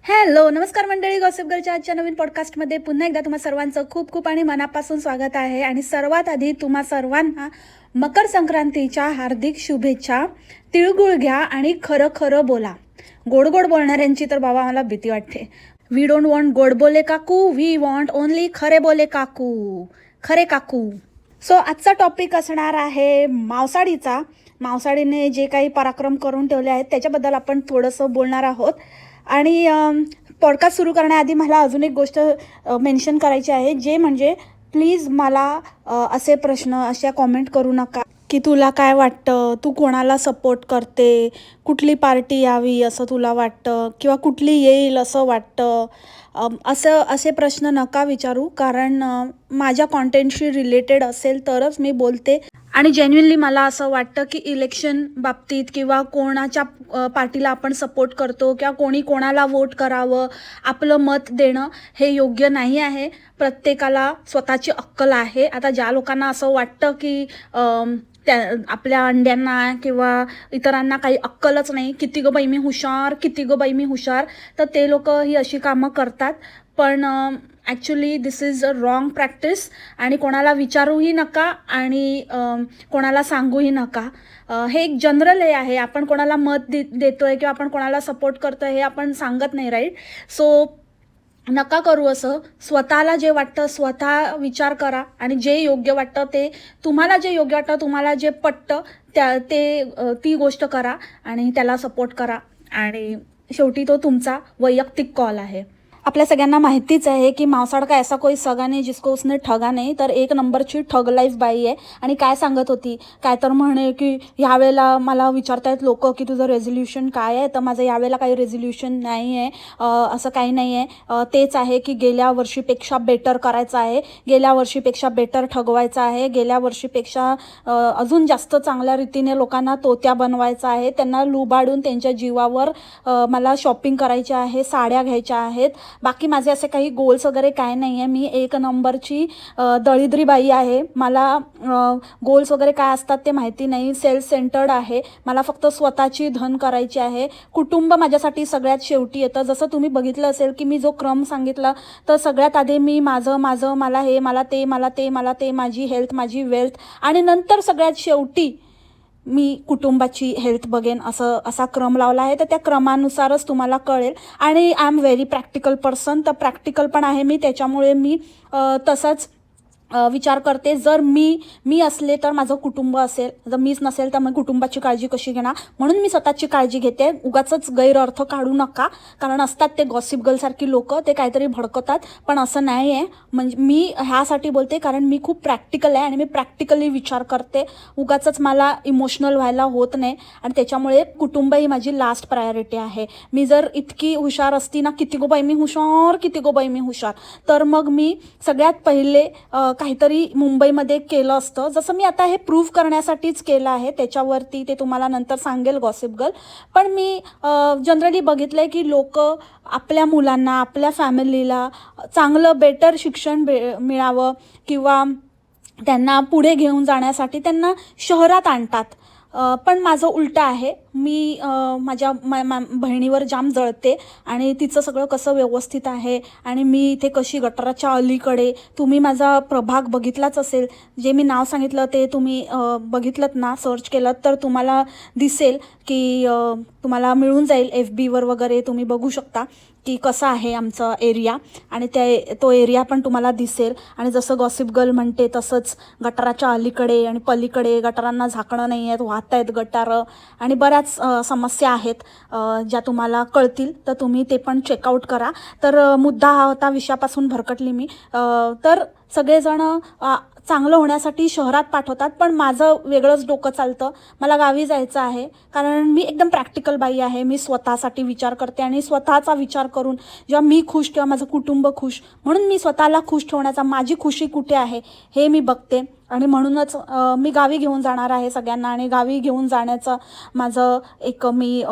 Hello नमस्कार मंडळी, gossip गर्लच्या आजच्या नवीन पॉडकास्टमध्ये पुन्हा एकदा तुम्हा सर्वांचं खूप खूप आणि मनापासून स्वागत आहे. आणि सर्वात आधी तुम्हा सर्वांना मकर संक्रांतीच्या हार्दिक शुभेच्छा. तिळगुळ घ्या आणि खरं खरं बोला. गोड गोड बोलणाऱ्यांची तर बाबा मला भीती वाटते. वी डोंट वॉन्ट गोड बोले काकू, वी वॉन्ट ओनली खरे बोले काकू, खरे काकू. सो आजचा टॉपिक असणार आहे मावसाडीचा. मावसाडीने जे काही पराक्रम करून ठेवले आहेत त्याच्याबद्दल आपण थोडंसं बोलणार आहोत. आणि पॉडकास्ट सुरू करण्याआधी मला अजून एक गोष्ट मेन्शन करायची आहे, जे म्हणजे प्लीज मला असे प्रश्न, अशा कॉमेंट करू नका की तुला काय वाटतं, तू कोणाला सपोर्ट करते, कुठली पार्टी यावी असं तुला वाटतं, किंवा कुठली येईल असं वाटतं. असे प्रश्न नका विचारू, कारण माझ्या कॉन्टेंटशी रिलेटेड असेल तरच मी बोलते. आणि जेन्युइनली मला असं वाटतं की इलेक्शन बाबतीत किंवा कोणाच्या पार्टीला आपण सपोर्ट करतो किंवा कोणी कोणाला वोट करावं, आपलं मत देणं हे योग्य नाही आहे. प्रत्येकाला स्वतःची अक्कल आहे. आता ज्या लोकांना असं वाटतं की त्या आपल्या अंड्यांना किंवा इतरांना काही अक्कलच नाही, किती गं बाई मी हुशार, किती गं बाई मी हुशार, तर ते लोक ही अशी कामं करतात. पण actually this is a wrong practice. आणि कोणाला विचारूही नका आणि कोणाला सांगूही नका. हे एक जनरल हे आहे. आपण कोणाला मत देतोय किंवा आपण कोणाला सपोर्ट करतोय हे आपण सांगत नाही, राईट? सो नका करू असं. स्वतःला जे वाटतं स्वतः विचार करा आणि जे योग्य वाटतं ते तुम्हाला, जे योग्य वाटतं तुम्हाला, जे पटतं ती गोष्ट करा आणि त्याला सपोर्ट करा. आणि शेवटी तो तुमचा वैयक्तिक कॉल आहे. आपल्या सगळ्यांना माहितीच आहे की मावसाड का ऐसा कोई सगा नाही जिसको उसने ठगा नाही. तर एक नंबरची ठग लाईफ बाई आहे. आणि काय सांगत होती, काय तर म्हणे की ह्यावेळेला मला विचारतायत लोक की तुझं रेझोल्युशन काय आहे, तर माझं यावेळेला काही रेझोल्युशन नाही आहे, असं काही नाही आहे. तेच आहे की गेल्या वर्षीपेक्षा बेटर करायचं आहे, गेल्या वर्षीपेक्षा बेटर ठगवायचं आहे, गेल्या वर्षीपेक्षा अजून जास्त चांगल्या रीतीने लोकांना तोत्या बनवायचं आहे, त्यांना लुबाडून त्यांच्या जीवावर मला शॉपिंग करायची आहे, साड्या घ्यायच्या आहेत. बाकी माझे असे काही गोल्स वगैरे काय नाही आहे. मी एक नंबरची दळिद्री बाई आहे. मला गोल्स वगैरे काय असतात ते माहिती नाही. सेल्फ सेंटर्ड आहे. मला फक्त स्वतःची धन करायची आहे. कुटुंब माझ्यासाठी सगळ्यात शेवटी येतं. जसं तुम्ही बघितलं असेल की मी जो क्रम सांगितला, तर सगळ्यात आधी मी माझं मला हे, मला ते, माझी हेल्थ, माझी वेल्थ, आणि नंतर सगळ्यात शेवटी मी कुटुंबाची हेल्थ बघेन, असा क्रम लावला आहे. तर त्या क्रमानुसारच तुम्हाला कळेल. आणि I am very practical person. तर प्रॅक्टिकल पण आहे मी, त्याच्यामुळे मी तसंच विचार करते. जर मी असले तर माझं कुटुंब असेल, जर मीच नसेल तर मग कुटुंबाची काळजी कशी घेणार, म्हणून मी स्वतःची काळजी घेते. उगाचच गैरअर्थ काढू नका, कारण असतात ते गॉसिप गर्लसारखी लोक, ते काहीतरी भडकतात, पण असं नाही आहे. म्हणजे मी ह्यासाठी बोलते कारण मी खूप प्रॅक्टिकल आहे आणि मी प्रॅक्टिकली विचार करते. उगाचच मला इमोशनल व्हायला होत नाही. आणि त्याच्यामुळे कुटुंब ही माझी लास्ट प्रायोरिटी आहे. मी जर इतकी हुशार असती ना, किती गो बाई मी हुशार, तर मग मी सगळ्यात पहिले काहीतरी मुंबईमध्ये केलं असतं. जसं मी आता हे प्रूव्ह करण्यासाठीच केलं आहे, त्याच्यावरती ते तुम्हाला नंतर सांगेल गॉसिप गर्ल. पण मी जनरली बघितलं आहे की लोक आपल्या मुलांना, आपल्या फॅमिलीला चांगलं बेटर शिक्षण मिळावं किंवा त्यांना पुढे घेऊन जाण्यासाठी त्यांना शहरात आणतात. पण माझं उलटं आहे. मी माझ्या बहिणीवर जाम जळते आणि तिचं सगळं कसं व्यवस्थित आहे आणि मी इथे कशी गटाराच्या अलीकडे. तुम्ही माझा प्रभाग बघितलाच असेल, जे मी नाव सांगितलं ते तुम्ही बघितलं ना, सर्च केलं तर तुम्हाला दिसेल की तुम्हाला मिळून जाईल. FBवर वगैरे तुम्ही बघू शकता की कसं आहे आमचं एरिया, आणि तो एरिया पण तुम्हाला दिसेल. आणि जसं गॉसिप गर्ल म्हणते तसंच गटाराच्या अलीकडे आणि पलीकडे गटारांना झाकणं नाही आहेत, वाहत आहेत गटारं, आणि बऱ्याच समस्या आहेत ज्या तुम्हाला कळतील. तर तुम्ही ते पण चेकआउट करा. तर मुद्दा हा होता, विषयापासून भरकटली मी. तर सगळेजण चांगलं होण्यासाठी शहरात पाठवतात, पण माझं वेगळंच डोकं चालतं. मला गावी जायचं आहे, कारण मी एकदम प्रॅक्टिकल बाई आहे. मी स्वतःसाठी विचार करते आणि स्वतःचा विचार करून जेव्हा मी खुश तेव्हा माझं कुटुंब खुश, म्हणून मी स्वतःला खुश ठेवण्याचा, माझी खुशी कुठे आहे हे मी बघते. आणि म्हणूनच मी गावी घेऊन जाणार आहे सगळ्यांना. आणि गावी घेऊन जाण्याचं माझं मी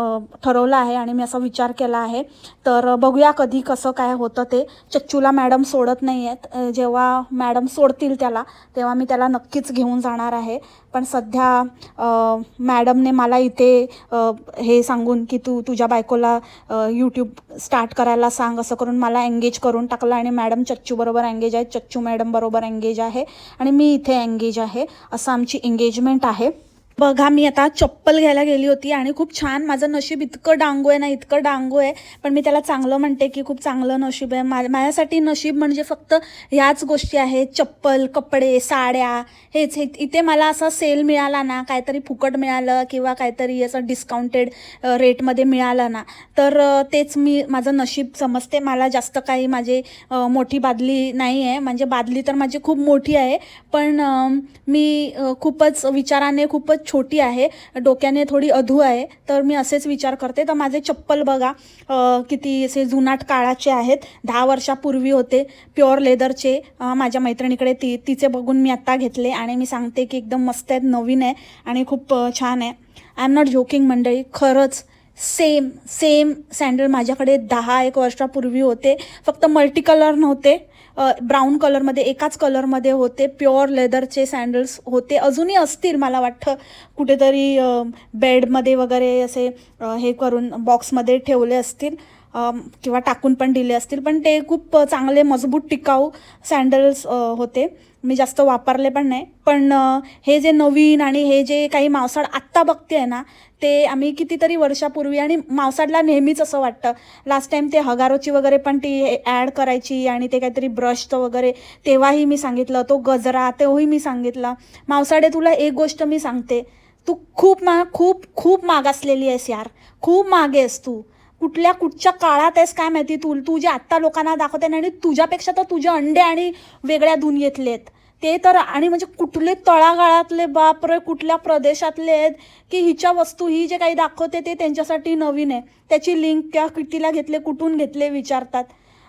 ठरवलं आहे आणि मी असा विचार केला आहे. तर बघूया कधी कसं काय होतं ते. चच्चूला मॅडम सोडत नाही आहेत. जेव्हा मॅडम सोडतील त्याला, तेव्हा मी त्याला नक्कीच घेऊन जाणार आहे. पण सध्या मॅडमने मला इथे हे सांगून की तुझ्या बायकोला यूट्यूब स्टार्ट करायला सांग, असं करून मला एंगेज करून टाकलं. आणि मॅडम चच्चूबरोबर एंगेज आहे, चच्चू मॅडम बरोबर एंगेज आहे आणि मी इथे एंगेज आहे. असं आमची एंगेजमेंट आहे. बघा, मी आता चप्पल घ्यायला गेली होती आणि खूप छान, माझं नशीब इतकं डांगो आहे ना, इतकं डांगो आहे, पण मी त्याला चांगलं म्हणते की खूप चांगलं नशीब आहे. माझ्यासाठी नशीब म्हणजे फक्त ह्याच गोष्टी आहेत, चप्पल, कपडे, साड्या, हेच. इथे मला असा सेल मिळाला ना, काहीतरी फुकट मिळालं किंवा काहीतरी असं डिस्काउंटेड रेटमध्ये मिळालं ना, तर तेच मी माझं नशीब समजते. मला जास्त काही माझी मोठी बादली नाही आहे, म्हणजे बादली तर माझी खूप मोठी आहे, पण मी खूपच विचाराने खूपच छोटी आहे, डोक्याने थोडी अधू आहे. तर मी असेच विचार करते. तर माझे चप्पल बघा किती असे जुनाट काळाचे आहेत, 10 वर्षापूर्वी होते, प्युअर लेदरचे. माझ्या मैत्रिणीकडे तिचे बघून मी आत्ता घेतले आणि मी सांगते की एकदम मस्त आहेत, नवीन आहे आणि खूप छान आहे. आय एम नॉट जोकिंग मंडळी, खरंच सेम सँडल माझ्याकडे 10-1 वर्षापूर्वी होते, फक्त मल्टी कलर नव्हते, ब्राऊन कलरमध्ये, एकाच कलरमध्ये होते, प्युअर लेदरचे सँडल्स होते. अजूनही असतील मला वाटतं, कुठेतरी बेडमध्ये वगैरे असे हे करून बॉक्समध्ये ठेवले असतील किंवा टाकून पण दिले असतील, पण ते खूप चांगले मजबूत टिकाऊ सँडल्स होते. मी जास्त वापरले पण नाही. पण हे जे नवीन आणि हे जे काही मावसाड आत्ता बघते आहे ना, ते आम्ही कितीतरी वर्षापूर्वी, आणि मावसाडला नेहमीच असं वाटतं, लास्ट टाईम ते हगारोची वगैरे पण ती ॲड करायची आणि ते काहीतरी ब्रशचं वगैरे, तेव्हाही मी सांगितलं, तो गजरा तेव्हाही मी सांगितलं. मावसाडे, तुला एक गोष्ट मी सांगते, तू खूप मागासलेली आहेस यार, खूप मागे आहेस तू. कुठच्या काळात आहेस काय माहिती. तू जे आत्ता लोकांना दाखवते ना, आणि तुझ्यापेक्षा तर तुझे अंडे आणि वेगळ्या दुनियेतले आहेत ते तर, आणि म्हणजे कुठले तळागाळातले, बापरे, कुठल्या प्रदेशातले आहेत की हिच्या वस्तू, ही जे काही दाखवते ते त्यांच्यासाठी नवीन आहे. त्याची लिंक त्या कितीला घेतले, कुठून घेतले विचारतात.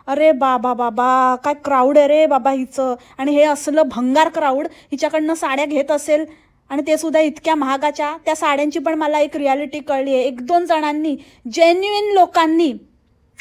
अरे बाबा, काय क्राऊड आहे रे बाबा हिचं. आणि हे असलं भंगार क्राऊड हिच्याकडनं साड्या घेत असेल, आणि ते सुद्धा इतक्या महागाच्या. त्या साड्यांची पण मला एक रियालिटी कळली आहे. 1-2 जणांनी, जेन्युइन लोकांनी,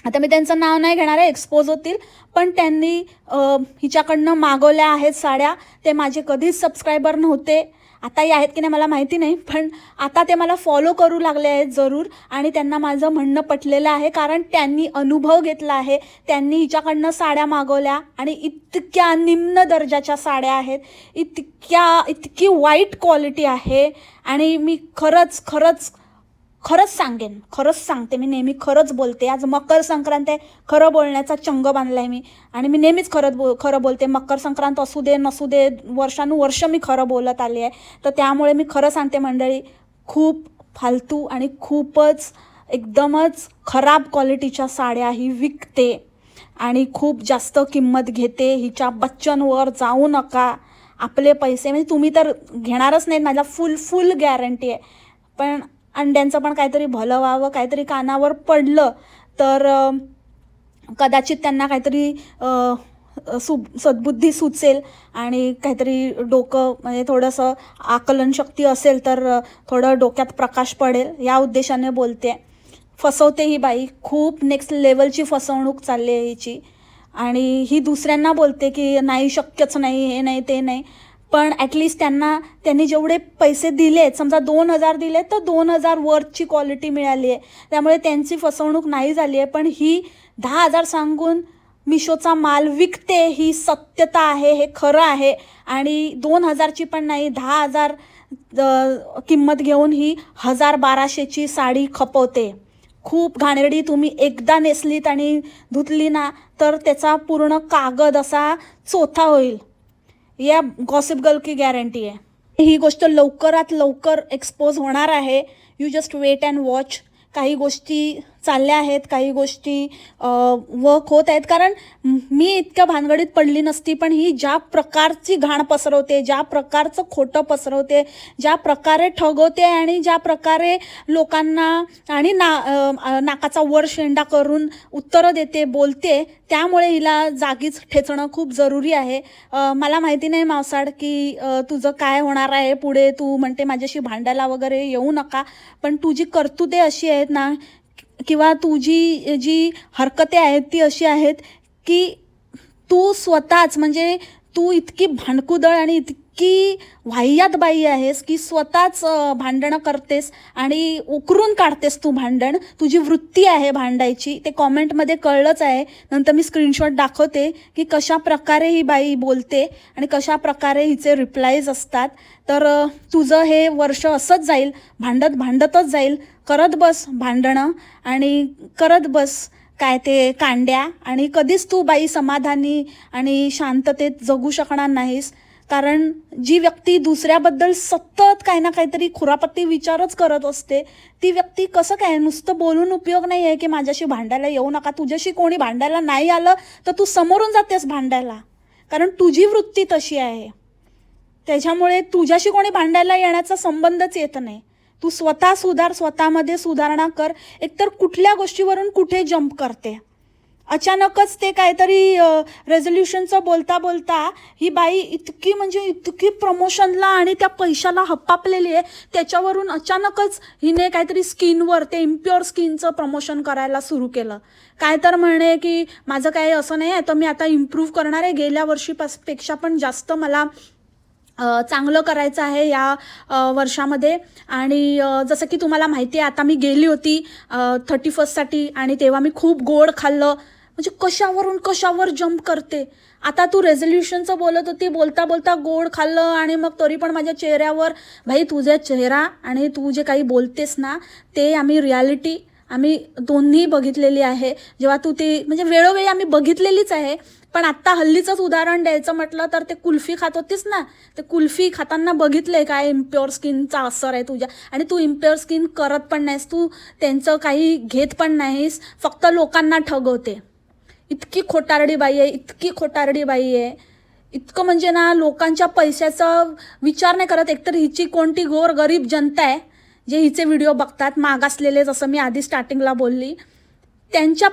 आता मी त्यांचं नाव नाही घेणार आहे, एक्सपोज होतील, पण त्यांनी हिच्याकडनं मागवल्या आहेत साड्या. ते माझे कधीच सबस्क्रायबर नव्हते, आताही आहेत की नाही मला माहिती नाही, पण आता ते मला फॉलो करू लागले आहेत जरूर. आणि त्यांना माझं म्हणणं पटलेलं आहे, कारण त्यांनी अनुभव घेतला आहे. त्यांनी हिच्याकडनं साड्या मागवल्या आणि इतक्या निम्न दर्जाच्या साड्या आहेत, इतकी वाईट क्वालिटी आहे. आणि मी खरंच सांगते, मी नेहमी खरंच बोलते. आज मकर संक्रांत आहे, खरं बोलण्याचा चंग बांधला आहे मी, आणि मी नेहमीच खरं बोलते. मकर संक्रांत असू दे नसू दे, वर्षानुवर्ष मी खरं बोलत आली आहे. तर त्यामुळे मी खरं सांगते मंडळी, खूप फालतू आणि खूपच एकदमच खराब क्वालिटीच्या साड्या ही विकते आणि खूप जास्त किंमत घेते. हिच्या बच्चनवर जाऊ नका. आपले पैसे, म्हणजे तुम्ही तर घेणारच नाहीत, माझा फुल गॅरंटी आहे. पण अंड्यांचं पण काहीतरी भलं व्हावं, काहीतरी कानावर पडलं तर कदाचित त्यांना काहीतरी सद्बुद्धी सुचेल आणि काहीतरी डोकं, म्हणजे थोडंसं आकलनशक्ती असेल तर थोडं डोक्यात प्रकाश पडेल, या उद्देशाने बोलते. फसवते ही बाई, खूप नेक्स्ट लेवलची फसवणूक चालली आहे हिची. आणि ही दुसऱ्यांना बोलते की नाही, शक्यच नाही, हे नाही ते नाही. पण ॲटलिस्ट त्यांनी जेवढे पैसे दिलेत, समजा 2,000 दिले तर 2,000 वरची क्वालिटी मिळाली आहे, त्यामुळे त्यांची फसवणूक नाही झाली आहे. पण ही 10,000 सांगून मिशोचा माल विकते, ही सत्यता आहे, हे खरं आहे. आणि 2,000ची पण नाही, 10,000 किंमत घेऊन ही 1,000-1,200ची साडी खपवते. खूप घाणेरडी. तुम्ही एकदा नेसलीत आणि धुतली ना, तर त्याचा पूर्ण कागद असा चोथा होईल, या गॉसिप गर्ल की गॅरंटी आहे. ही गोष्ट लवकरात लवकर एक्सपोज होणार आहे. You just wait and watch. काही गोष्टी चालल्या आहेत, काही गोष्टी वर्क होत आहेत. कारण मी इतक्या भानगडीत पडली नसती, पण ही ज्या प्रकारची घाण पसरवते, ज्या प्रकारचं खोटं पसरवते, ज्या प्रकारे ठगवते आणि ज्या प्रकारे लोकांना आणि नाकाचा वर शेंडा करून उत्तरं देते, बोलते, त्यामुळे हिला जागीच ठेचणं खूप जरुरी आहे. मला माहिती नाही मावसाड की तुझं काय होणार आहे पुढे. तू म्हणते माझ्याशी भांडायला वगैरे येऊ नका, पण तुझी कर्तुते अशी आहेत ना, किंवा तुझी जी हरकते आहेत ती अशी आहेत की तू स्वतःच, म्हणजे तू इतकी भांडकुदळ आणि इतकी वाह्यात बाई आहेस की स्वतःच भांडणं करतेस आणि उकरून काढतेस तू भांडण. तुझी वृत्ती आहे भांडायची, ते कॉमेंटमध्ये कळलंच आहे. नंतर मी स्क्रीनशॉट दाखवते की कशा प्रकारे ही बाई बोलते आणि कशा प्रकारे हिचे रिप्लायज असतात. तर तुझं हे वर्ष असंच जाईल, भांडतच जाईल. करत बस भांडणं आणि करत बस काय ते कांड्या, आणि कधीच तू बाई समाधानी आणि शांततेत जगू शकणार नाहीस. कारण जी व्यक्ती दुसऱ्याबद्दल सतत काही ना काहीतरी खुरापत्ती विचारच करत असते, ती व्यक्ती कसं काय, नुसतं बोलून उपयोग नाही आहे की माझ्याशी भांडायला येऊ नका. तुझ्याशी कोणी भांडायला नाही आलं तर तू समोरून जातेस भांडायला, कारण तुझी वृत्ती तशी आहे. त्याच्यामुळे तुझ्याशी कोणी भांडायला येण्याचा संबंधच येत नाही. तू स्वतः सुधार, स्वतःमध्ये सुधारणा कर. एकतर कुठल्या गोष्टीवरून कुठे जंप करते. अचानकच ते काहीतरी रेझोल्युशनचं बोलता बोलता ही बाई इतकी म्हणजे इतकी प्रमोशनला आणि त्या पैशाला हप्पापलेली आहे. त्याच्यावरून अचानकच हिने काहीतरी स्किनवर, ते इम्प्युअर स्किनचं प्रमोशन करायला सुरू केलं. काय तर म्हणे की माझं काही असं नाही आहे, तर मी आता इम्प्रूव्ह करणार आहे, गेल्या वर्षीपेक्षा पण जास्त मला चांगलं करायचं आहे या वर्षामध्ये. आणि जसं की तुम्हाला माहिती आहे, आता मी गेली होती 31st आणि तेव्हा मी खूप गोड खाल्लं. म्हणजे कशावर जंप करते. आता तू रेझोल्युशनचं बोलत होती, बोलता बोलता गोड खाल्लं आणि मग तरी पण माझ्या चेहऱ्यावर, भाई तुझा चेहरा आणि तू जे काही बोलतेस ना, ते आम्ही दोन्ही बघितलेली आहे. जेव्हा तू ते म्हणजे वेळोवेळी आम्ही बघितलेलीच आहे. पण आत्ता हल्लीचंच उदाहरण द्यायचं म्हटलं तर ते कुल्फी खात होतीस ना, ते कुल्फी खाताना बघितलंय काय इम्प्युअर स्किनचा असर आहे तुझ्या. आणि तू इम्प्युअर स्किन करत पण नाहीस, तू त्यांचं काही घेत पण नाहीस, फक्त लोकांना ठगवते. इतकी खोटारडी बाई आहे. इतकं म्हणजे ना, लोकांच्या पैशाचा विचार नाही करत. एकतर हिची कोणती गरीब जनता आहे जे हिचे व्हिडिओ बघतात, मागासलेले, जसं मी आधी स्टार्टिंगला बोलली. त्यांचा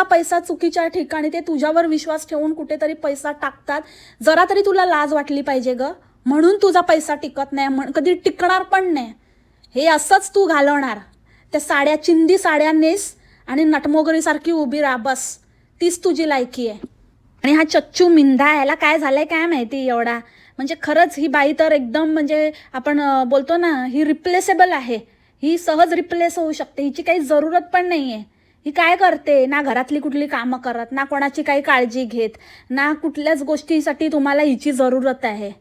पैसा चुकीच्या ठिकाणी, ते तुझ्यावर विश्वास ठेवून कुठेतरी पैसा टाकतात. जरा तरी तुला लाज वाटली पाहिजे ग. म्हणून तुझा पैसा टिकत नाही, कधी टिकणार पण नाही. हे असंच तू घालवणार. त्या चिंदी साड्या नेस आणि नटमोगरीसारखी उभी राहा, बस तीच तुझी लायकी आहे. आणि हा चच्चू मिंधा, याला काय झालंय काय माहिती एवढा. म्हणजे खरंच ही बाई तर एकदम म्हणजे आपण बोलतो ना, ही रिप्लेसेबल आहे. ही सहज रिप्लेस होऊ शकते, हिची काही जरूरत पण नाही आहे. ही काय करते ना, घरातली कुठली कामं करत ना, कोणाची काही काळजी घेत ना, कुठल्याच गोष्टीसाठी तुम्हाला हिची जरूरत आहे.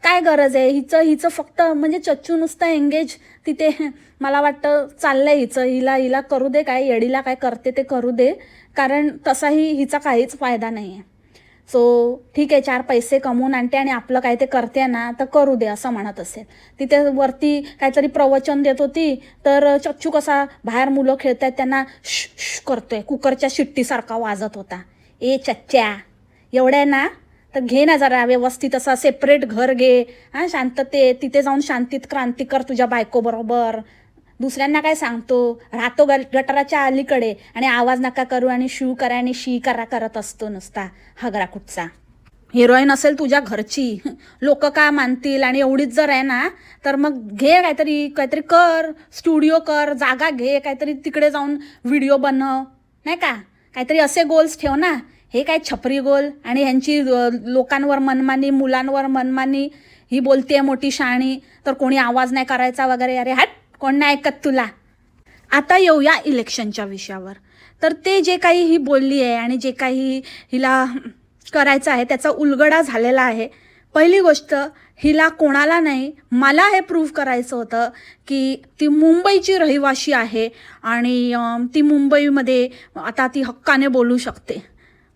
काय गरज आहे हिचं फक्त म्हणजे चच्चू नुसतं एंगेज तिथे. मला वाटतं चाललंय हिचं, हिला करू दे, काय येडीला काय करते ते करू दे, कारण तसाही हिचा काहीच फायदा नाही आहे. सो ठीक आहे, 4 पैसे कमवून आणते आणि आपलं काय ते करते ना, तर करू दे असं म्हणत असेल. तिथे वरती काहीतरी प्रवचन देत होती, तर चच्चू कसा बाहेर मुलं खेळत आहेत त्यांना श करतोय, कुकरच्या शिट्टीसारखा वाजत होता. ए चच्च्या, एवढ्या ना तर घे ना जरा व्यवस्थित असा सेपरेट घर घे, शांततेत तिथे जाऊन शांतीत क्रांती कर तुझ्या बायकोबरोबर. दुसऱ्यांना काय सांगतो, राहतो गटाराच्या अलीकडे आणि आवाज नका करू आणि शू करा आणि शी करा करत असतो नुसता हगरा कुठचा. हिरोईन असेल तुझ्या घरची, लोक काय मानतील. आणि एवढीच जर आहे ना, तर मग घे काहीतरी कर, स्टुडिओ कर, जागा घे, काहीतरी तिकडे जाऊन व्हिडिओ बनव, नाही का. काहीतरी असे गोल्स ठेव ना. हे काय छपरी गोल आणि ह्यांची लोकांवर मनमानी, मुलांवर मनमानी. ही बोलतेय मोठी शाणी तर कोणी आवाज नाही करायचा वगैरे. अरे हट, कोण नाही ऐकत तुला. आता येऊया इलेक्शनच्या विषयावर. तर ते जे काही ही बोलली आहे आणि जे काही हिला करायचं आहे त्याचा उलगडा झालेला आहे. पहिली गोष्ट, हिला कोणाला नाही, मला हे प्रूव्ह करायचं होतं की ती मुंबईची रहिवाशी आहे आणि ती मुंबईमध्ये आता ती हक्काने बोलू शकते.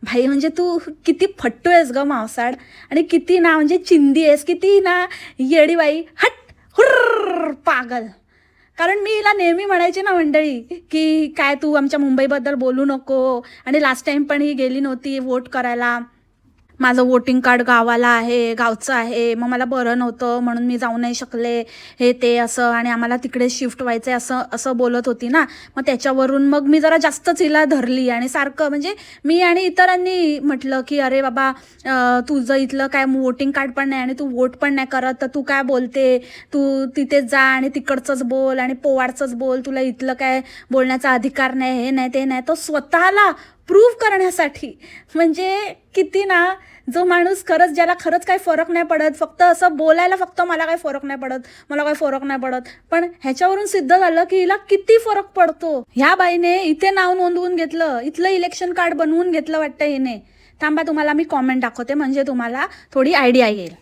भाई म्हणजे तू किती फट्टू आहेस ग मावसाड, आणि किती ना म्हणजे चिंदी आहेस, किती ना येडीबाई, हट हुर्र पागल. कारण मी हिला नेहमी म्हणायची ना मंडळी की काय तू आमच्या मुंबईबद्दल बोलू नको. आणि लास्ट टाइम पण ही गेली नव्हती वोट करायला. माझं वोटिंग कार्ड गावचं आहे, मग मला बरं नव्हतं म्हणून मी जाऊ नाही शकले, हे ते असं, आणि आम्हाला तिकडे शिफ्ट व्हायचं आहे असं बोलत होती ना. मग त्याच्यावरून मग मी जरा जास्तच हिला धरली आणि सारखं म्हणजे मी आणि इतरांनी म्हटलं की अरे बाबा, तुझं इथलं काय वोटिंग कार्ड पण नाही आणि तू वोट पण नाही करत, तर तू काय बोलते, तू तिथेच जा आणि तिकडचंच बोल आणि पोवाडचंच बोल, तुला इथलं काय बोलण्याचा अधिकार नाही, हे नाही ते नाही. तो स्वतःला प्रूव्ह करण्यासाठी. म्हणजे किती ना, जो माणूस खरंच, ज्याला खरंच काही फरक नाही पडत, फक्त असं बोलायला फक्त मला काही फरक नाही पडत, मला काही फरक नाही पडत, पण ह्याच्यावरून सिद्ध झालं की हिला किती फरक पडतो. ह्या बाईने इथे नाव नोंदवून घेतलं, इथलं इलेक्शन कार्ड बनवून घेतलं वाटतं हिने. थांबा, तुम्हाला मी कॉमेंट दाखवते म्हणजे तुम्हाला थोडी आयडिया येईल.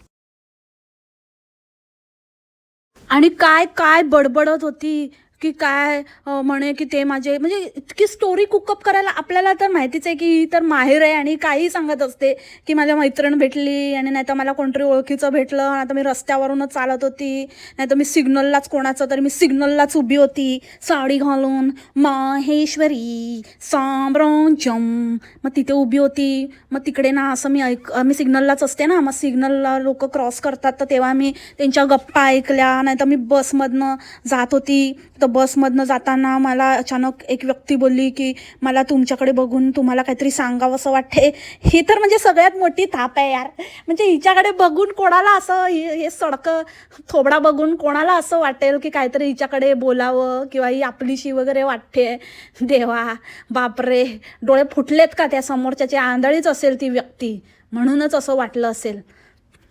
आणि काय काय बडबडत होती की काय म्हणे की ते माझे, म्हणजे इतकी स्टोरी कुकअप करायला. आपल्याला तर माहितीच आहे की ही तर माहेर आहे आणि काही सांगत असते की माझ्या मैत्रीण भेटली, आणि नाही तर मला कोणतरी ओळखीचं भेटलं, नाही तर मी रस्त्यावरूनच चालत होती, नाही तर मी सिग्नललाच, कोणाचं तरी मी सिग्नललाच उभी होती साडी घालून, माहेश्वरी साम्राज्यम, मग तिथे उभी होती. मग तिकडे ना असं मी सिग्नललाच असते ना, मग सिग्नलला लोक क्रॉस करतात, तर तेव्हा मी त्यांच्या गप्पा ऐकल्या. नाही तर मी बसमधनं जात होती, तर बसमधनं जाताना मला अचानक एक व्यक्ती बोलली की मला तुमच्याकडे बघून तुम्हाला काहीतरी सांगावं असं वाटते. ही तर म्हणजे सगळ्यात मोठी थाप आहे यार. म्हणजे हिच्याकडे बघून कोणाला असं, हे सडकं थोबडा बघून कोणाला असं वाटेल की काहीतरी हिच्याकडे बोलावं, किंवा ही आपलीशी वगैरे वाटते. देवा, बापरे, डोळे फुटलेत का त्या समोरच्याची? आंधळीच असेल ती व्यक्ती, म्हणूनच असं वाटलं असेल.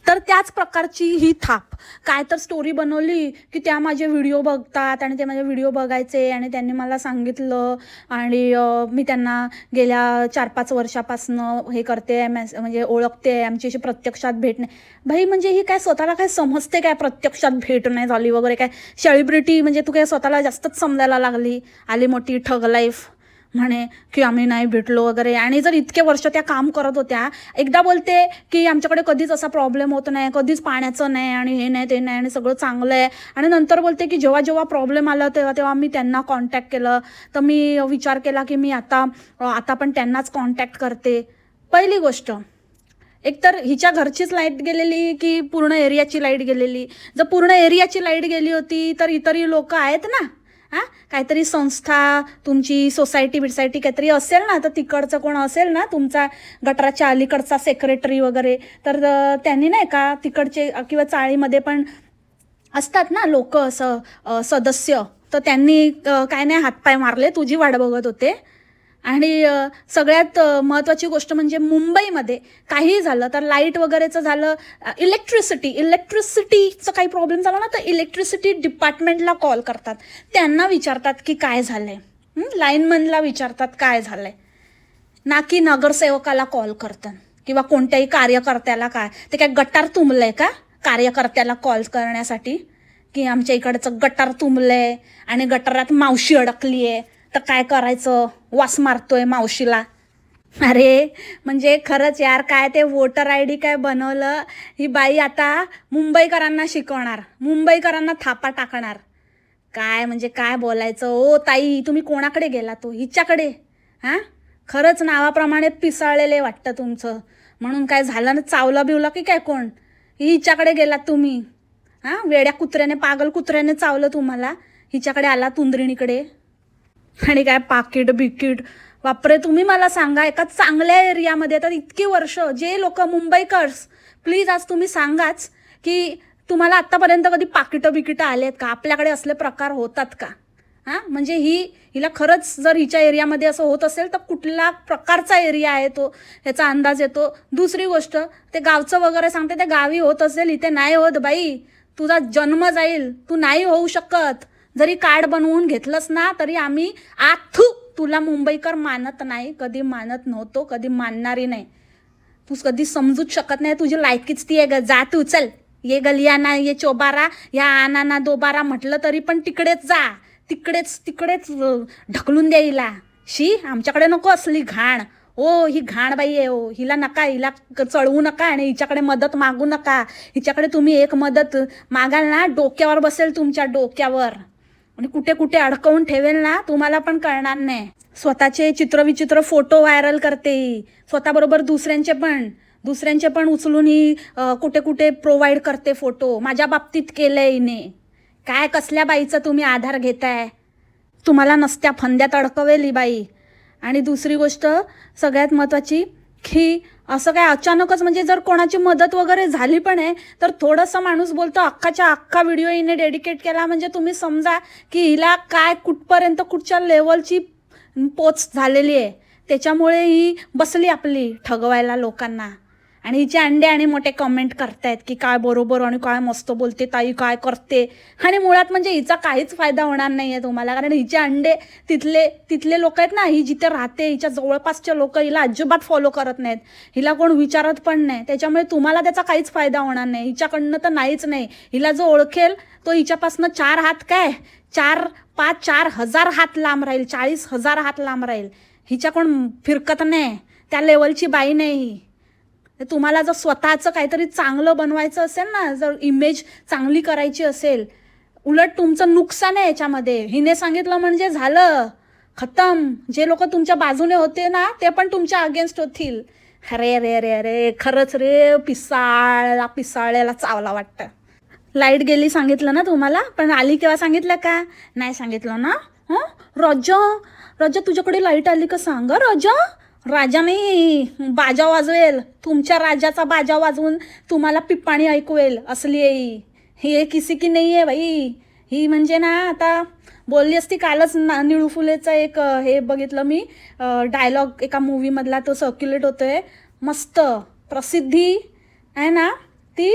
तर त्याच प्रकारची ही थाप. काय तर स्टोरी बनवली की त्या माझे व्हिडिओ बघतात, आणि ते माझे व्हिडिओ बघायचे, आणि त्यांनी मला सांगितलं, आणि मी त्यांना गेल्या 4-5 वर्षापासनं हे करते, म्हणजे ओळखते, आमची अशी प्रत्यक्षात भेट नाही. भाई, म्हणजे ही काय स्वतःला काय समजते काय? प्रत्यक्षात भेट नाही झाली वगैरे काय? सेलिब्रिटी म्हणजे तू काय स्वतःला जास्तच समजायला लागली? आली मोठी ठग लाईफ म्हणे की आम्ही नाही भेटलो वगैरे. आणि जर इतके वर्ष त्या काम करत होत्या, एकदा बोलते की आमच्याकडे कधीच असा प्रॉब्लेम होत नाही, कधीच पाण्याचं नाही, आणि हे नाही ते नाही, आणि सगळं चांगलं आहे, आणि नंतर बोलते की जेव्हा जेव्हा प्रॉब्लेम आला तेव्हा मी त्यांना कॉन्टॅक्ट केलं, तर मी विचार केला की मी आता पण त्यांनाच कॉन्टॅक्ट करते. पहिली गोष्ट, एकतर हिच्या घरचीच लाईट गेलेली की पूर्ण एरियाची लाईट गेलेली? जर पूर्ण एरियाची लाईट गेली होती तर इतरही लोक आहेत ना, हां, काहीतरी संस्था, तुमची सोसायटी बिसायटी काहीतरी असेल ना, तर तिकडचं कोण असेल ना, तुमचा गटराच्या अलीकडचा सेक्रेटरी वगैरे, तर त्यांनी नाही का तिकडचे, किंवा चाळीमध्ये पण असतात ना लोक असं सदस्य, तर त्यांनी काय नाही हातपाय मारले, तुझी वाट बघत होते. आणि सगळ्यात महत्त्वाची गोष्ट म्हणजे मुंबईमध्ये काही झालं तर, लाईट वगैरेचं झालं, इलेक्ट्रिसिटीचं काही प्रॉब्लेम झाला ना, तर इलेक्ट्रिसिटी डिपार्टमेंटला कॉल करतात, त्यांना विचारतात की काय झालं आहे, लाईनमनला विचारतात काय झालं आहे, ना की नगरसेवकाला कॉल करतात किंवा कोणत्याही कार्यकर्त्याला. काय ते काय गटार तुंबलं आहे का कार्यकर्त्याला कॉल करण्यासाठी? की आमच्या इकडचं गटार तुंबलं आहे आणि गटारात मावशी अडकली आहे, तर काय करायचं? वास मारतोय मावशीला. अरे म्हणजे खरंच यार, काय ते वोटर ID काय बनवलं, ही बाई आता मुंबईकरांना शिकवणार, मुंबईकरांना थापा टाकणार. काय म्हणजे काय बोलायचं? ओ ताई, तुम्ही कोणाकडे गेला? तो हिच्याकडे? हां, खरंच नावाप्रमाणे पिसाळलेले वाटतं तुमचं. म्हणून काय झालं ना, चावला बिवला की काय कोण? हिच्याकडे गेलात तुम्ही? हां, वेड्या कुत्र्याने, पागल कुत्र्याने चावलं तुम्हाला, हिच्याकडे आला तुंदरीणीकडे. आणि काय पाकिट बिकीट? बापरे, तुम्ही मला सांगा, एका चांगल्या एरियामध्ये तर इतकी वर्ष, जे लोक मुंबईकर्स, प्लीज आज तुम्ही सांगाच की तुम्हाला आत्तापर्यंत कधी पाकिटं बिकिटं आलेत का? आपल्याकडे असले प्रकार होतात का? हां, म्हणजे हिला खरंच जर हिच्या एरियामध्ये असं होत असेल तर कुठला प्रकारचा एरिया आहे तो, ह्याचा अंदाज येतो. दुसरी गोष्ट, ते गावचं वगैरे सांगते, ते गावी होत असेल, इथे नाही होत बाई, तुझा जन्म जाईल, तू नाही होऊ शकत. जरी कार्ड बनवून घेतलंस ना, तरी आम्ही तुला मुंबईकर मानत नाही, कधी मानत नव्हतो, कधी मानणारी नाही. तू कधी समजूच शकत नाही, तुझी लायकीच ती आहे ग. जा तू, चल, ये गलियाना, ये चोबारा, या आनाना दोबारा म्हटलं तरी पण तिकडेच जा, तिकडेच ढकलून द्यायला. शी, आमच्याकडे नको असली घाण. ओ, ही घाण बाई आहे, ओ, हिला नका, हिला चढवू नका, आणि हिच्याकडे मदत मागू नका. हिच्याकडे तुम्ही एक मदत मागाल ना, डोक्यावर बसेल, तुमच्या डोक्यावर, आणि कुठे कुठे अडकवून ठेवेल ना, तुम्हाला पण कळणार नाही. स्वतःचे चित्रविचित्र फोटो व्हायरल करते, स्वतःबरोबर दुसऱ्यांचे पण उचलून ही कुठे कुठे प्रोव्हाइड करते फोटो. माझ्या बाबतीत केलंय हिने. काय कसल्या बाईचा तुम्ही आधार घेताय? तुम्हाला नसत्या फंद्यात अडकवेल ही बाई. आणि दुसरी गोष्ट सगळ्यात महत्त्वाची, की असं काय अचानकच, म्हणजे जर कोणाची मदत वगैरे झाली पण आहे, तर थोडंसं माणूस बोलतो अख्खाच्या अख्खा व्हिडिओ हिने डेडिकेट केला, म्हणजे तुम्ही समजा की हिला काय कुठपर्यंत, कुठच्या लेवलची पोच झालेली आहे. त्याच्यामुळे ही बसली आपली ठगवायला लोकांना. आणि हिचे अंडे आणि मोठे कमेंट करतायत की काय बरोबर आणि काय मस्त बोलते ताई, काय करते. आणि मुळात म्हणजे हिचा काहीच फायदा होणार नाही आहे तुम्हाला, कारण हिचे अंडे तिथले लोक आहेत ना, ही जिथे राहते हिच्या जवळपासचे लोक हिला अजिबात फॉलो करत नाहीत, हिला कोण विचारत पण नाही. त्याच्यामुळे तुम्हाला त्याचा काहीच फायदा होणार नाही, हिच्याकडनं तर नाहीच नाही. हिला जो ओळखेल तो हिच्यापासनं 4 हात काय 4, 5, 4,000 हात लांब राहील, 40,000 हात लांब राहील. हिच्या कोण फिरकत नाही, त्या लेवलची बाई नाही ही. तुम्हाला जर स्वतःचं काहीतरी चांगलं बनवायचं असेल ना, जर इमेज चांगली करायची असेल, उलट तुमचं नुकसान आहे याच्यामध्ये. हिने सांगितलं म्हणजे झालं खतम. जे लोक तुमच्या बाजूने होते ना ते पण तुमच्या अगेन्स्ट होतील. अरे रे रे रे खरंच रे, पिसाळ्याला चावला वाटतं. लाईट गेली सांगितलं ना तुम्हाला, पण आली केव्हा सांगितलं का? नाही सांगितलं ना. राजा तुझ्याकडे लाईट आली का सांग राजा. राजा नाही, बाजा वाजवेल, तुमच्या राजाचा बाजा वाजवून तुम्हाला पिप्पाणी ऐकवेल. असली आहे ही किसी की नाही आहे बाई ही. म्हणजे ना, आता बोलली असती कालच निळू फुलेचं एक हे बघितलं मी डायलॉग एका मूवीमधला, तो सर्क्युलेट होतोय मस्त. प्रसिद्धी आहे ना ती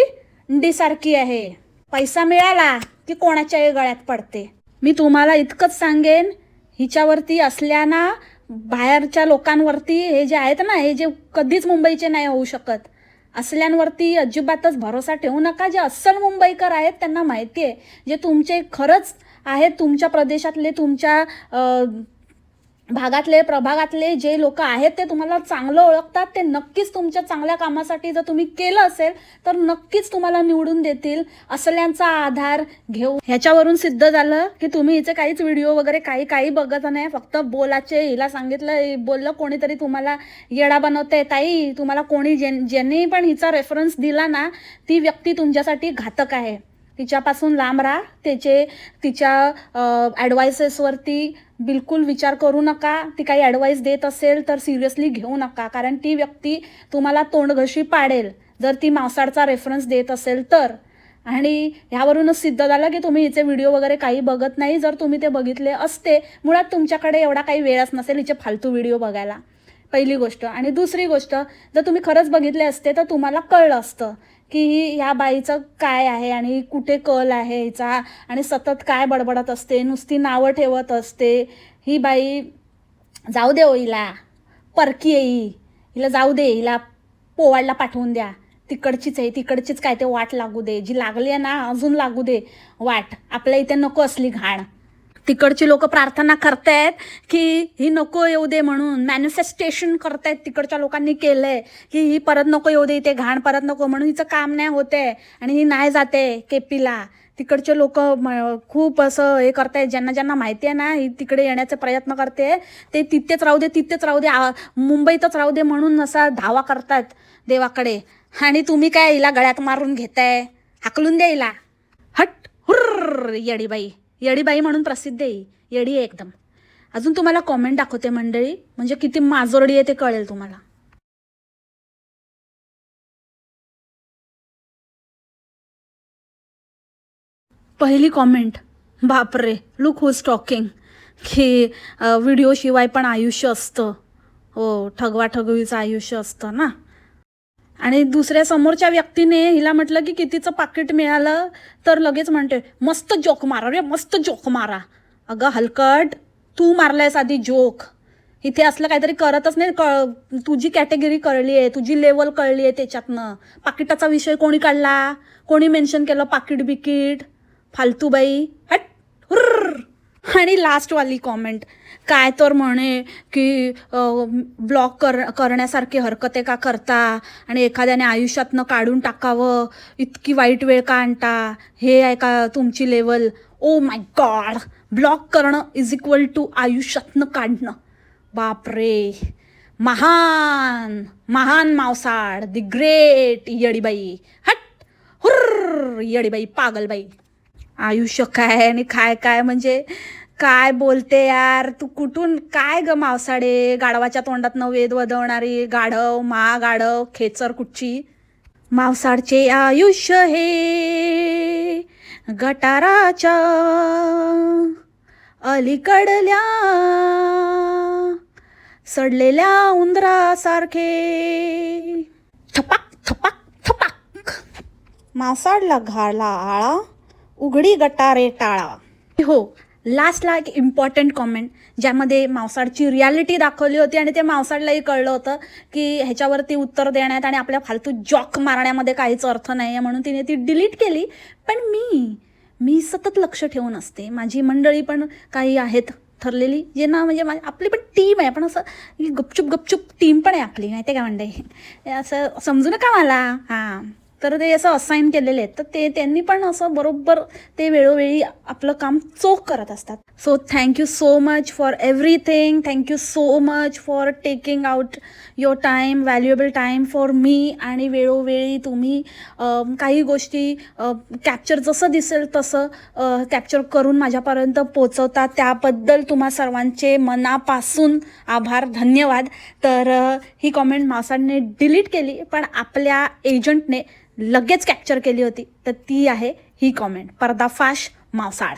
इंडीसारखी आहे, पैसा मिळाला की कोणाच्याही गळ्यात पडते. मी तुम्हाला इतकंच सांगेन, हिच्यावरती असल्या ना बाहेरच्या लोकांवरती, हे जे आहेत ना, हे जे कधीच मुंबईचे नाही होऊ शकत, असल्यांवरती अजिबातच भरोसा ठेवू नका. जे अस्सल मुंबईकर आहेत त्यांना माहिती आहे, जे तुमचे खरंच आहेत, तुमच्या प्रदेशातले, तुमच्या भागातले, प्रभागातले जे लोक आहेत ते तुम्हाला चांगलं ओळखतात. ते नक्कीच तुमच्या चांगल्या कामासाठी जर तुम्ही केलं असेल तर नक्कीच तुम्हाला निवडून देतील. असल्यांचा आधार घेऊ. ह्याच्यावरून सिद्ध झालं की तुम्ही हिचे काहीच व्हिडिओ वगैरे काही बघत नाही, फक्त बोलाचे. हिला सांगितलं, बोललं कोणीतरी तुम्हाला येडा बनवते ताई, तुम्हाला कोणी ज्यांनी पण हिचा रेफरन्स दिला ना, ती व्यक्ती तुमच्यासाठी घातक आहे. तिच्यापासून लांब राहा. तिच्या ॲडवाइसेसवरती बिलकुल विचार करू नका. ती काही ॲडवाईस देत असेल तर सिरियसली घेऊ नका, कारण ती व्यक्ती तुम्हाला तोंडघशी पाडेल जर ती मावसाडचा रेफरन्स देत असेल तर. आणि ह्यावरूनच सिद्ध झालं की तुम्ही हिचे व्हिडिओ वगैरे काही बघत नाही. जर तुम्ही ते बघितले असते, मुळात तुमच्याकडे एवढा काही वेळच नसेल हिचे फालतू व्हिडिओ बघायला, पहिली गोष्ट. आणि दुसरी गोष्ट, जर तुम्ही खरंच बघितले असते तर तुम्हाला कळलं असतं की ह्या बाईचं काय आहे आणि कुठे कल आहे हिचा, आणि सतत काय बडबडत असते, नुसती नावं ठेवत असते. ही बाई जाऊ दे, हिला परकी आहे, हिला जाऊ दे, हिला पोवाडला पाठवून द्या. तिकडचीच आहे, तिकडचीच काय ते वाट लागू दे, जी लागली आहे ना अजून लागू दे वाट. आपल्या इथे नको असली घाण. तिकडची लोक प्रार्थना करतायत की ही नको येऊ दे म्हणून, मॅनिफेस्टेशन करतायत तिकडच्या लोकांनी केलंय की ही परत नको येऊ दे इथे घाण, परत नको, म्हणून हिचं काम नाही होते आणि ही नाही जाते केपीला. तिकडचे लोक खूप असं हे करतायत, ज्यांना माहिती आहे ना ही तिकडे येण्याचे प्रयत्न करते, ते तिथेच राहू दे, मुंबईतच राहू दे म्हणून असा धावा करतात देवाकडे. आणि तुम्ही काय हिला गळ्यात मारून घेताय, हाकलून द्या हिला. हट हुर्र येडीबाई म्हणून प्रसिद्ध आहे, येडी आहे एकदम. अजून तुम्हाला कॉमेंट दाखवते मंडळी, म्हणजे किती माजोरडी आहे ते कळेल तुम्हाला. पहिली कॉमेंट, बापरे लुक हुज टॉकिंग, की व्हिडिओशिवाय पण आयुष्य असतं. हो, ठगवीचं आयुष्य असतं ना. आणि दुसऱ्या समोरच्या व्यक्तीने हिला म्हटलं की कितीचं पाकिट मिळालं तर लगेच म्हणते मस्त जोक मारा रे, मस्त जोक मारा. अगं हलकट, तू मारलायस आधी जोक. इथे असलं काहीतरी करतच नाही. तुझी कॅटेगरी कळली आहे, तुझी लेवल कळली आहे त्याच्यातनं. पाकिटाचा विषय कोणी काढला, कोणी मेन्शन केलं पाकिट बिकीट, फालतू बाई, हट हुर्र. आणि लास्टवाली कॉमेंट काय तर म्हणे की ब्लॉक करण्यासारखी हरकते का करता आणि एखाद्याने आयुष्यातनं काढून टाकावं, इतकी वाईट वेळ का आणता, हे आहे का तुमची level. Oh my God, block करणं इज इक्वल टू आयुष्यातनं काढणं. बापरे, महान महान मावसाड, दी ग्रेट येडीबाई. हट हुर्र येडीबाई, पागलबाई. आयुष्य काय आणि काय म्हणजे काय बोलते यार तू, कुठून काय ग मावसाडे, गाढवाच्या तोंडातनं वेद वदवणारी गाढव, गाढव खेचर कुठची. मावसाडचे आयुष्य हे गटाराच्या अलीकडल्या सडलेल्या उंदरासारखे. थपाक थपाक थपाक. मासाडला घाला आळा, उघडी गटारे टाळा. हो, लास्टला एक इम्पॉर्टंट कॉमेंट ज्यामध्ये मावसाडची रियालिटी दाखवली होती आणि ते मावसाडलाही कळलं होतं की ह्याच्यावरती उत्तर देण्यात आणि आपल्या फालतू जॉक मारण्यामध्ये काहीच अर्थ नाही आहे, म्हणून तिने ती डिलीट केली. पण मी सतत लक्ष ठेवून असते. माझी मंडळी पण काही आहेत ठरलेली, जे ना म्हणजे आपली पण टीम आहे, पण असं गपचूप टीम पण आहे आपली, माहिती आहे का मंडळी, असं समजू नका मला. हां, तर ते असं असाईन केलेले आहेत, तर ते त्यांनी पण असं बरोबर ते वेळोवेळी आपलं काम चोख करत असतात. So thank you so much for everything. Thank you so much for taking out your time, valuable time for me. आणि वेळोवेळी तुम्ही काही गोष्टी कॅप्चर जसं दिसेल तसं कॅप्चर करून माझ्यापर्यंत पोचवता, त्याबद्दल तुम्हा सर्वांचे मनापासून आभार, धन्यवाद. तर ही कॉमेंट मावसाडने डिलीट केली, पण आपल्या एजंटने लगेच कॅप्चर केली होती, तर ती आहे ही कॉमेंट. पर्दाफाश मावसाड.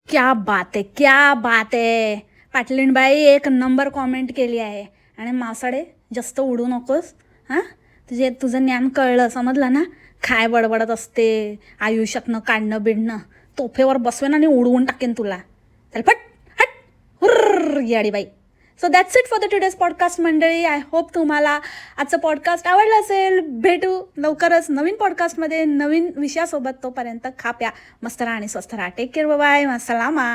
क्या बात आहे, क्या बात आहे. पाटलीणबाई एक नंबर कॉमेंट केली आहे. आणि मावसाडे जास्त उडू नकोस हां, तुझं ज्ञान कळलं, समजलं ना. काय बडबडत असते आयुष्यातनं काढणं बिडणं, तोफेवर बसवेन आणि उडवून टाकेन तुला. चल फट हट हुर्र याडी बाई. So that's it for the today's podcast मंडळी. आय होप तुम्हाला आजचं पॉडकास्ट आवडलं असेल. भेटू लवकरच नवीन पॉडकास्टमध्ये नवीन विषयासोबत. तोपर्यंत खा प्या, मस्त राहा आणि स्वस्थ राहा. Take care, bye, सलामा.